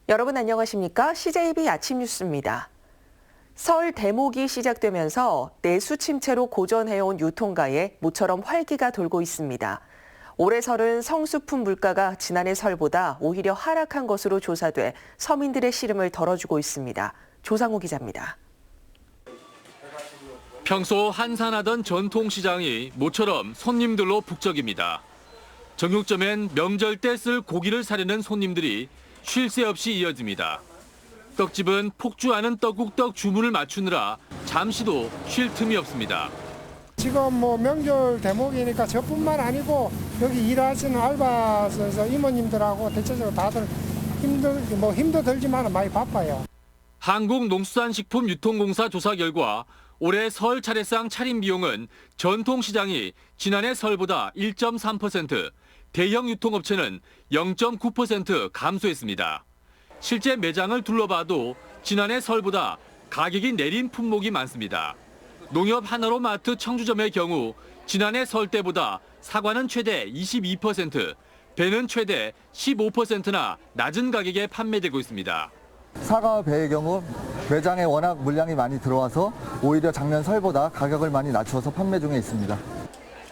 여러분 안녕하십니까? CJB 아침 뉴스입니다. 설 대목이 시작되면서 내수 침체로 고전해온 유통가에 모처럼 활기가 돌고 있습니다. 올해 설은 성수품 물가가 지난해 설보다 오히려 하락한 것으로 조사돼 서민들의 시름을 덜어주고 있습니다. 조상우 기자입니다. 평소 한산하던 전통시장이 모처럼 손님들로 북적입니다. 정육점엔 명절 때 쓸 고기를 사려는 손님들이 쉴 새 없이 이어집니다. 떡집은 폭주하는 떡국떡 주문을 맞추느라 잠시도 쉴 틈이 없습니다. 지금 명절 대목이니까 저뿐만 아니고 여기 일하시는 알바 이모님들하고 대체적으로 다들 힘도 들지만 많이 바빠요. 한국농수산식품유통공사 조사 결과 올해 설 차례상 차림 비용은 전통시장이 지난해 설보다 1.3%, 대형 유통업체는 0.9% 감소했습니다. 실제 매장을 둘러봐도 지난해 설보다 가격이 내린 품목이 많습니다. 농협 하나로마트 청주점의 경우 지난해 설 때보다 사과는 최대 22%, 배는 최대 15%나 낮은 가격에 판매되고 있습니다. 사과와 배의 경우 매장에 워낙 물량이 많이 들어와서 오히려 작년 설보다 가격을 많이 낮춰서 판매 중에 있습니다.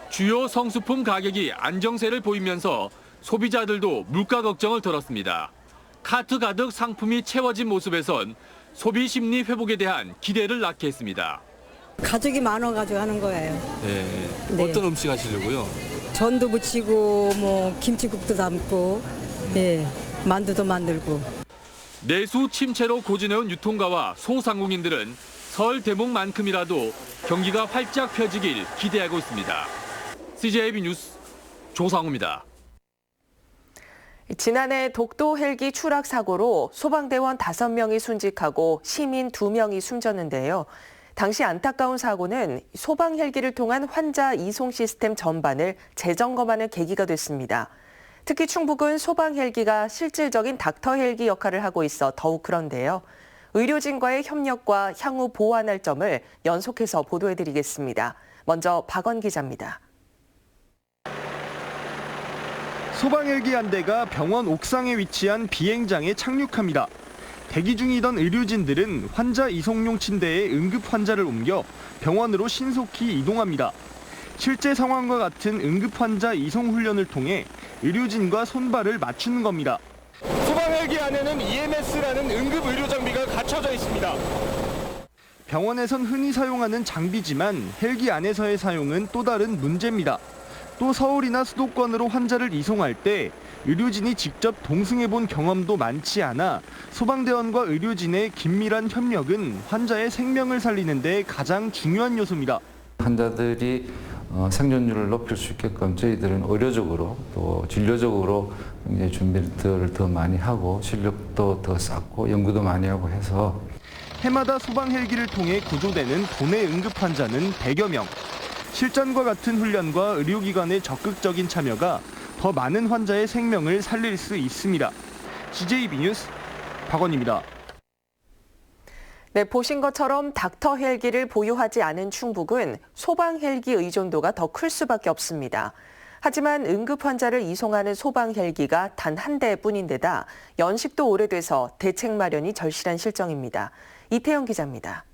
주요 성수품 가격이 안정세를 보이면서 소비자들도 물가 걱정을 덜었습니다. 카트 가득 상품이 채워진 모습에선 소비 심리 회복에 대한 기대를 낳게 했습니다. 가족이 많아가지고 하는 거예요. 네. 어떤 음식 하시려고요? 전도 부치고 김치국도 담고 만두도 만들고. 내수 침체로 고전해온 유통가와 소상공인들은 설 대목만큼이라도 경기가 활짝 펴지길 기대하고 있습니다. CJB 뉴스 조상우입니다. 지난해 독도 헬기 추락 사고로 소방대원 5명이 순직하고 시민 2명이 숨졌는데요. 당시 안타까운 사고는 소방 헬기를 통한 환자 이송 시스템 전반을 재점검하는 계기가 됐습니다. 특히 충북은 소방 헬기가 실질적인 닥터 헬기 역할을 하고 있어 더욱 그런데요. 의료진과의 협력과 향후 보완할 점을 연속해서 보도해드리겠습니다. 먼저 박원 기자입니다. 소방 헬기 한 대가 병원 옥상에 위치한 비행장에 착륙합니다. 대기 중이던 의료진들은 환자 이송용 침대에 응급 환자를 옮겨 병원으로 신속히 이동합니다. 실제 상황과 같은 응급 환자 이송 훈련을 통해 의료진과 손발을 맞추는 겁니다. 소방 헬기 안에는 EMS라는 응급 의료 장비가 갖춰져 있습니다. 병원에선 흔히 사용하는 장비지만 헬기 안에서의 사용은 또 다른 문제입니다. 또 서울이나 수도권으로 환자를 이송할 때 의료진이 직접 동승해본 경험도 많지 않아 소방대원과 의료진의 긴밀한 협력은 환자의 생명을 살리는 데 가장 중요한 요소입니다. 환자들이 생존율을 높일 수 있게끔 저희들은 의료적으로 또 진료적으로 이제 준비를 더 많이 하고 실력도 더 쌓고 연구도 많이 하고 해서 해마다 소방 헬기를 통해 구조되는 도내 응급 환자는 100여 명. 실전과 같은 훈련과 의료기관의 적극적인 참여가 더 많은 환자의 생명을 살릴 수 있습니다. CJB 뉴스 박원입니다. 네, 보신 것처럼 닥터 헬기를 보유하지 않은 충북은 소방 헬기 의존도가 더 클 수밖에 없습니다. 하지만 응급 환자를 이송하는 소방 헬기가 단 한 대뿐인데다 연식도 오래돼서 대책 마련이 절실한 실정입니다. 이태영 기자입니다.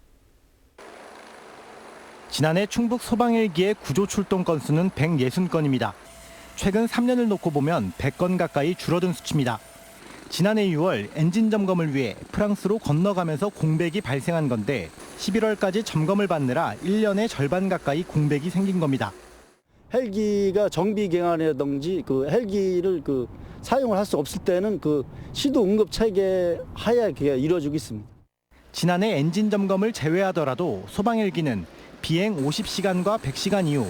지난해 충북 소방 헬기의 구조 출동 건수는 160건입니다. 최근 3년을 놓고 보면 100건 가까이 줄어든 수치입니다. 지난해 6월 엔진 점검을 위해 프랑스로 건너가면서 공백이 발생한 건데 11월까지 점검을 받느라 1년의 절반 가까이 공백이 생긴 겁니다. 헬기가 정비 경환이라든지 헬기를 사용을 할 수 없을 때는 시도 응급 체계 하에 이루어지고 있습니다. 지난해 엔진 점검을 제외하더라도 소방 헬기는 비행 50시간과 100시간 이후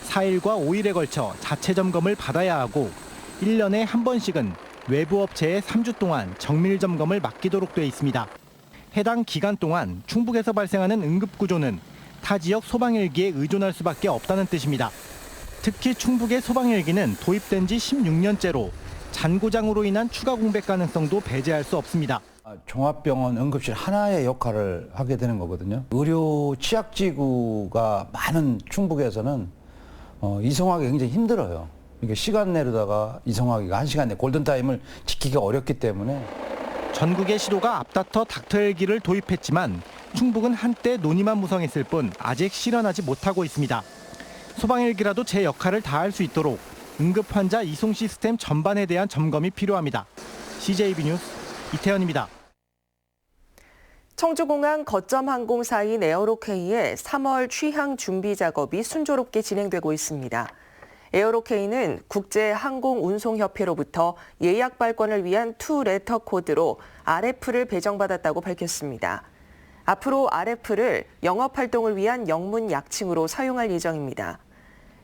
4일과 5일에 걸쳐 자체 점검을 받아야 하고 1년에 한 번씩은 외부 업체에 3주 동안 정밀 점검을 맡기도록 돼 있습니다. 해당 기간 동안 충북에서 발생하는 응급 구조는 타 지역 소방 헬기에 의존할 수밖에 없다는 뜻입니다. 특히 충북의 소방 헬기는 도입된 지 16년째로 잔고장으로 인한 추가 공백 가능성도 배제할 수 없습니다. 종합병원 응급실 하나의 역할을 하게 되는 거거든요. 의료 취약지구가 많은 충북에서는 이송하기 굉장히 힘들어요. 이게 시간 내로다가 이송하기가 1시간 내 골든타임을 지키기가 어렵기 때문에 전국의 시도가 앞다퉈 닥터 헬기를 도입했지만 충북은 한때 논의만 무성했을 뿐 아직 실현하지 못하고 있습니다. 소방 헬기라도 제 역할을 다할 수 있도록 응급 환자 이송 시스템 전반에 대한 점검이 필요합니다. CJB 뉴스 이태현입니다. 청주공항 거점 항공사인 에어로케이의 3월 취항 준비 작업이 순조롭게 진행되고 있습니다. 에어로케이는 국제항공운송협회로부터 예약 발권을 위한 투레터 코드로 RF를 배정받았다고 밝혔습니다. 앞으로 RF를 영업활동을 위한 영문 약칭으로 사용할 예정입니다.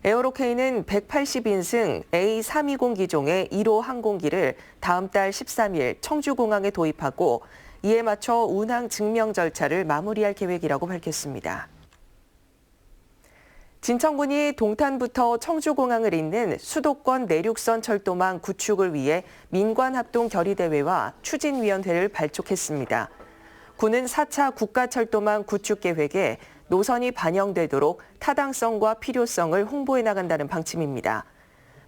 에어로케이는 180인승 A320 기종의 1호 항공기를 다음 달 13일 청주공항에 도입하고 이에 맞춰 운항 증명 절차를 마무리할 계획이라고 밝혔습니다. 진청군이 동탄부터 청주공항을 잇는 수도권 내륙선 철도망 구축을 위해 민관합동 결의대회와 추진위원회를 발족했습니다. 군은 4차 국가철도망 구축 계획에 노선이 반영되도록 타당성과 필요성을 홍보해 나간다는 방침입니다.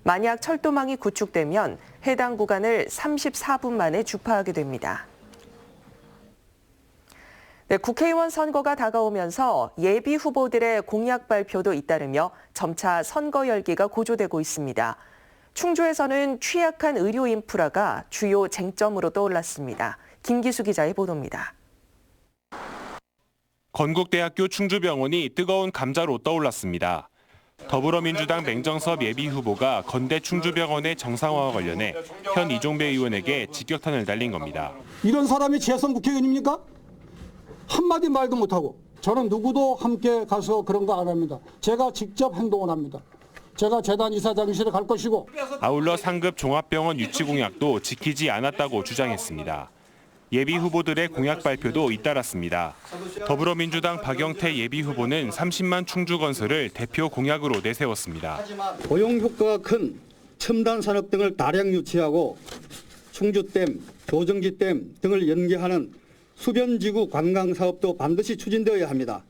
만약 철도망이 구축되면 해당 구간을 34분 만에 주파하게 됩니다. 네, 국회의원 선거가 다가오면서 예비 후보들의 공약 발표도 잇따르며 점차 선거 열기가 고조되고 있습니다. 충주에서는 취약한 의료 인프라가 주요 쟁점으로 떠올랐습니다. 김기수 기자의 보도입니다. 건국대학교 충주병원이 뜨거운 감자로 떠올랐습니다. 더불어민주당 맹정섭 예비후보가 건대 충주병원의 정상화와 관련해 현 이종배 의원에게 직격탄을 날린 겁니다. 이런 사람이 재선 국회의원입니까? 한마디 말도 못하고 저는 누구도 함께 가서 그런 거 안 합니다. 제가 직접 행동을 합니다. 제가 재단 이사장실에 갈 것이고. 아울러 상급 종합병원 유치 공약도 지키지 않았다고 주장했습니다. 예비후보들의 공약 발표도 잇따랐습니다. 더불어민주당 박영태 예비후보는 30만 충주건설을 대표 공약으로 내세웠습니다. 고용 효과가 큰 첨단 산업 등을 다량 유치하고 충주댐, 조정지댐 등을 연계하는 수변지구 관광 사업도 반드시 추진되어야 합니다.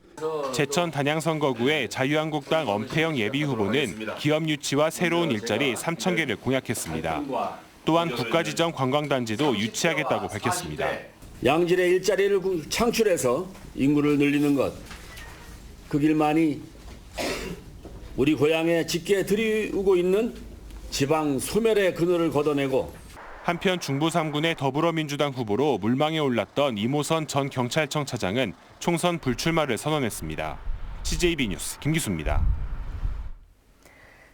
제천 단양선거구의 자유한국당 엄태영 예비후보는 기업 유치와 새로운 일자리 3,000개를 공약했습니다. 또한 국가지정 관광단지도 유치하겠다고 밝혔습니다. 양질의 일자리를 창출해서 인구를 늘리는 것, 그 길만이 우리 고향에 짙게 들이우고 있는 지방 소멸의 그늘을 걷어내고 한편 중부 3군의 더불어민주당 후보로 물망에 올랐던 이모선 전 경찰청 차장은 총선 불출마를 선언했습니다. CJB 뉴스 김기수입니다.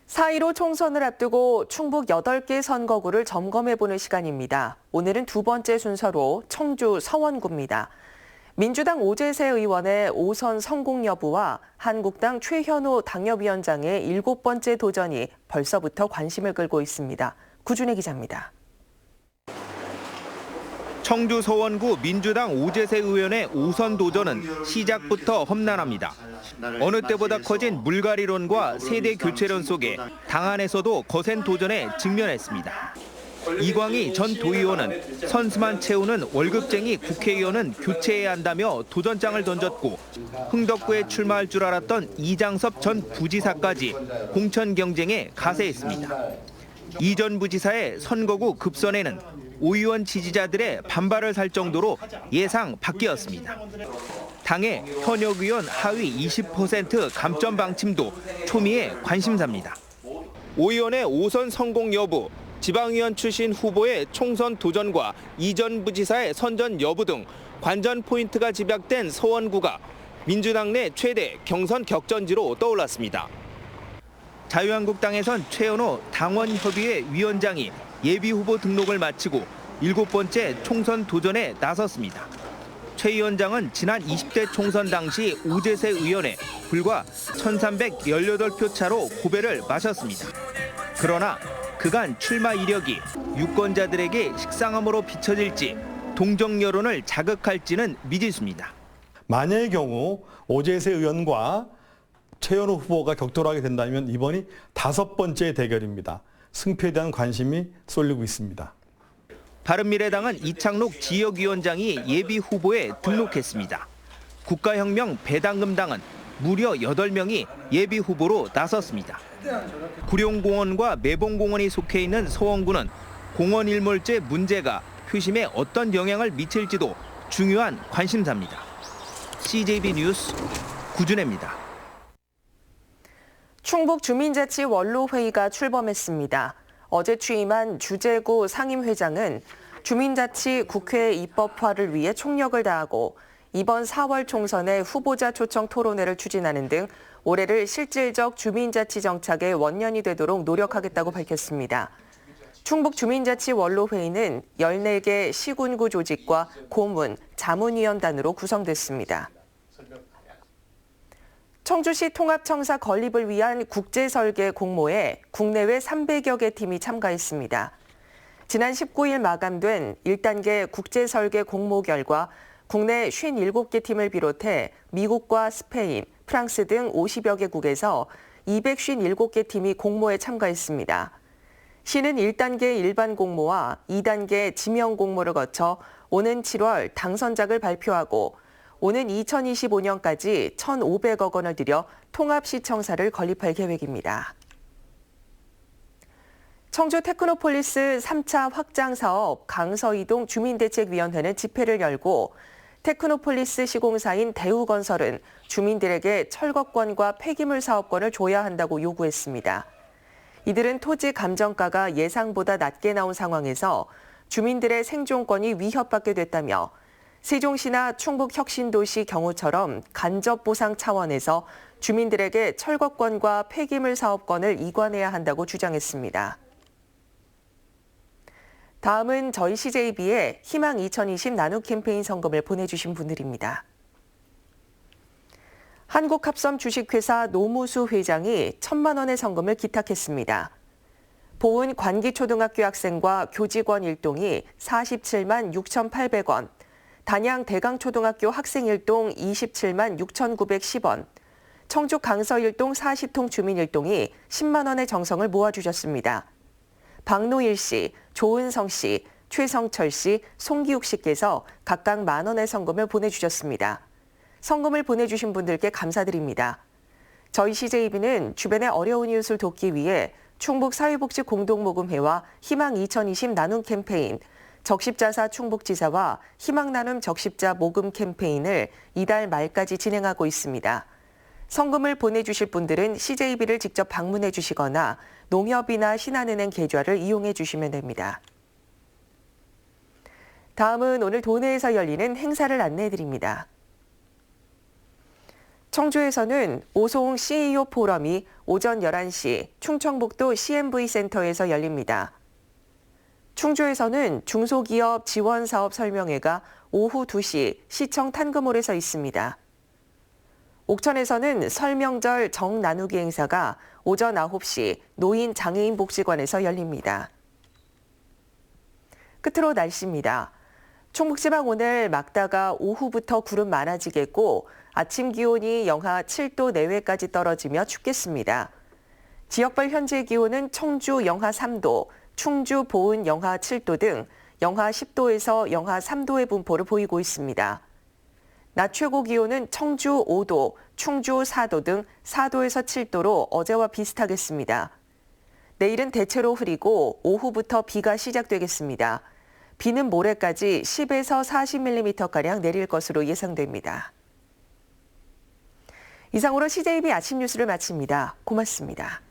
4.15 총선을 앞두고 충북 8개 선거구를 점검해보는 시간입니다. 오늘은 두 번째 순서로 청주 서원구입니다. 민주당 오재세 의원의 5선 성공 여부와 한국당 최현우 당협위원장의 7번째 도전이 벌써부터 관심을 끌고 있습니다. 구준혜 기자입니다. 청주 서원구 민주당 오재세 의원의 5선 도전은 시작부터 험난합니다. 어느 때보다 커진 물갈이론과 세대 교체론 속에 당 안에서도 거센 도전에 직면했습니다. 이광희 전 도의원은 선수만 채우는 월급쟁이 국회의원은 교체해야 한다며 도전장을 던졌고 흥덕구에 출마할 줄 알았던 이장섭 전 부지사까지 공천 경쟁에 가세했습니다. 이 전 부지사의 선거구 급선에는 오 의원 지지자들의 반발을 살 정도로 예상 밖이었습니다. 당의 현역 의원 하위 20% 감점 방침도 초미의 관심사입니다. 오 의원의 5선 성공 여부, 지방의원 출신 후보의 총선 도전과 이 전 부지사의 선전 여부 등 관전 포인트가 집약된 서원구가 민주당 내 최대 경선 격전지로 떠올랐습니다. 자유한국당에선 최현호 당원협의회 위원장이 예비후보 등록을 마치고 7번째 총선 도전에 나섰습니다. 최 위원장은 지난 20대 총선 당시 오재세 의원에 불과 1,318표 차로 고배를 마셨습니다. 그러나 그간 출마 이력이 유권자들에게 식상함으로 비춰질지 동정 여론을 자극할지는 미지수입니다. 만약의 경우 오재세 의원과 최현우 후보가 격돌하게 된다면 이번이 5번째 대결입니다. 승패에 대한 관심이 쏠리고 있습니다. 바른미래당은 이창록 지역위원장이 예비 후보에 등록했습니다. 국가혁명 배당금당은 무려 8명이 예비 후보로 나섰습니다. 구룡공원과 매봉공원이 속해 있는 서원구는 공원 일몰제 문제가 표심에 어떤 영향을 미칠지도 중요한 관심사입니다. CJB 뉴스 구준혜입니다. 충북 주민자치 원로회의가 출범했습니다. 어제 취임한 주재구 상임회장은 주민자치 국회 입법화를 위해 총력을 다하고 이번 4월 총선에 후보자 초청 토론회를 추진하는 등 올해를 실질적 주민자치 정착의 원년이 되도록 노력하겠다고 밝혔습니다. 충북 주민자치 원로회의는 14개 시군구 조직과 고문, 자문위원단으로 구성됐습니다. 청주시 통합청사 건립을 위한 국제설계 공모에 국내외 300여 개 팀이 참가했습니다. 지난 19일 마감된 1단계 국제설계 공모 결과 국내 57개 팀을 비롯해 미국과 스페인, 프랑스 등 50여 개국에서 257개 팀이 공모에 참가했습니다. 시는 1단계 일반 공모와 2단계 지명 공모를 거쳐 오는 7월 당선작을 발표하고 오는 2025년까지 1,500억 원을 들여 통합시청사를 건립할 계획입니다. 청주 테크노폴리스 3차 확장 사업 강서이동 주민대책위원회는 집회를 열고 테크노폴리스 시공사인 대우건설은 주민들에게 철거권과 폐기물 사업권을 줘야 한다고 요구했습니다. 이들은 토지 감정가가 예상보다 낮게 나온 상황에서 주민들의 생존권이 위협받게 됐다며 세종시나 충북혁신도시 경우처럼 간접 보상 차원에서 주민들에게 철거권과 폐기물 사업권을 이관해야 한다고 주장했습니다. 다음은 저희 CJB에 희망 2020 나눔 캠페인 성금을 보내주신 분들입니다. 한국합섬 주식회사 노무수 회장이 1,000만 원의 성금을 기탁했습니다. 보은 관기초등학교 학생과 교직원 일동이 47만 6,800원, 단양 대강초등학교 학생 일동 27만 6,910원, 청주 강서 일동 40통 주민 일동이 10만 원의 정성을 모아주셨습니다. 박노일 씨, 조은성 씨, 최성철 씨, 송기욱 씨께서 각각 만 원의 성금을 보내주셨습니다. 성금을 보내주신 분들께 감사드립니다. 저희 CJB는 주변의 어려운 이웃을 돕기 위해 충북사회복지공동모금회와 희망 2020 나눔 캠페인, 적십자사 충북지사와 희망나눔 적십자 모금 캠페인을 이달 말까지 진행하고 있습니다. 성금을 보내주실 분들은 CJB를 직접 방문해 주시거나 농협이나 신한은행 계좌를 이용해 주시면 됩니다. 다음은 오늘 도내에서 열리는 행사를 안내해 드립니다. 청주에서는 오송 CEO 포럼이 오전 11시 충청북도 CMV 센터에서 열립니다. 충주에서는 중소기업 지원사업 설명회가 오후 2시 시청 탄금홀에서 있습니다. 옥천에서는 설명절 정나누기 행사가 오전 9시 노인 장애인 복지관에서 열립니다. 끝으로 날씨입니다. 충북지방 오늘 맑다가 오후부터 구름 많아지겠고 아침 기온이 영하 7도 내외까지 떨어지며 춥겠습니다. 지역별 현재 기온은 청주 영하 3도, 충주 보은 영하 7도 등 영하 10도에서 영하 3도의 분포를 보이고 있습니다. 낮 최고 기온은 청주 5도, 충주 4도 등 4도에서 7도로 어제와 비슷하겠습니다. 내일은 대체로 흐리고 오후부터 비가 시작되겠습니다. 비는 모레까지 10에서 40mm가량 내릴 것으로 예상됩니다. 이상으로 CJB 아침 뉴스를 마칩니다. 고맙습니다.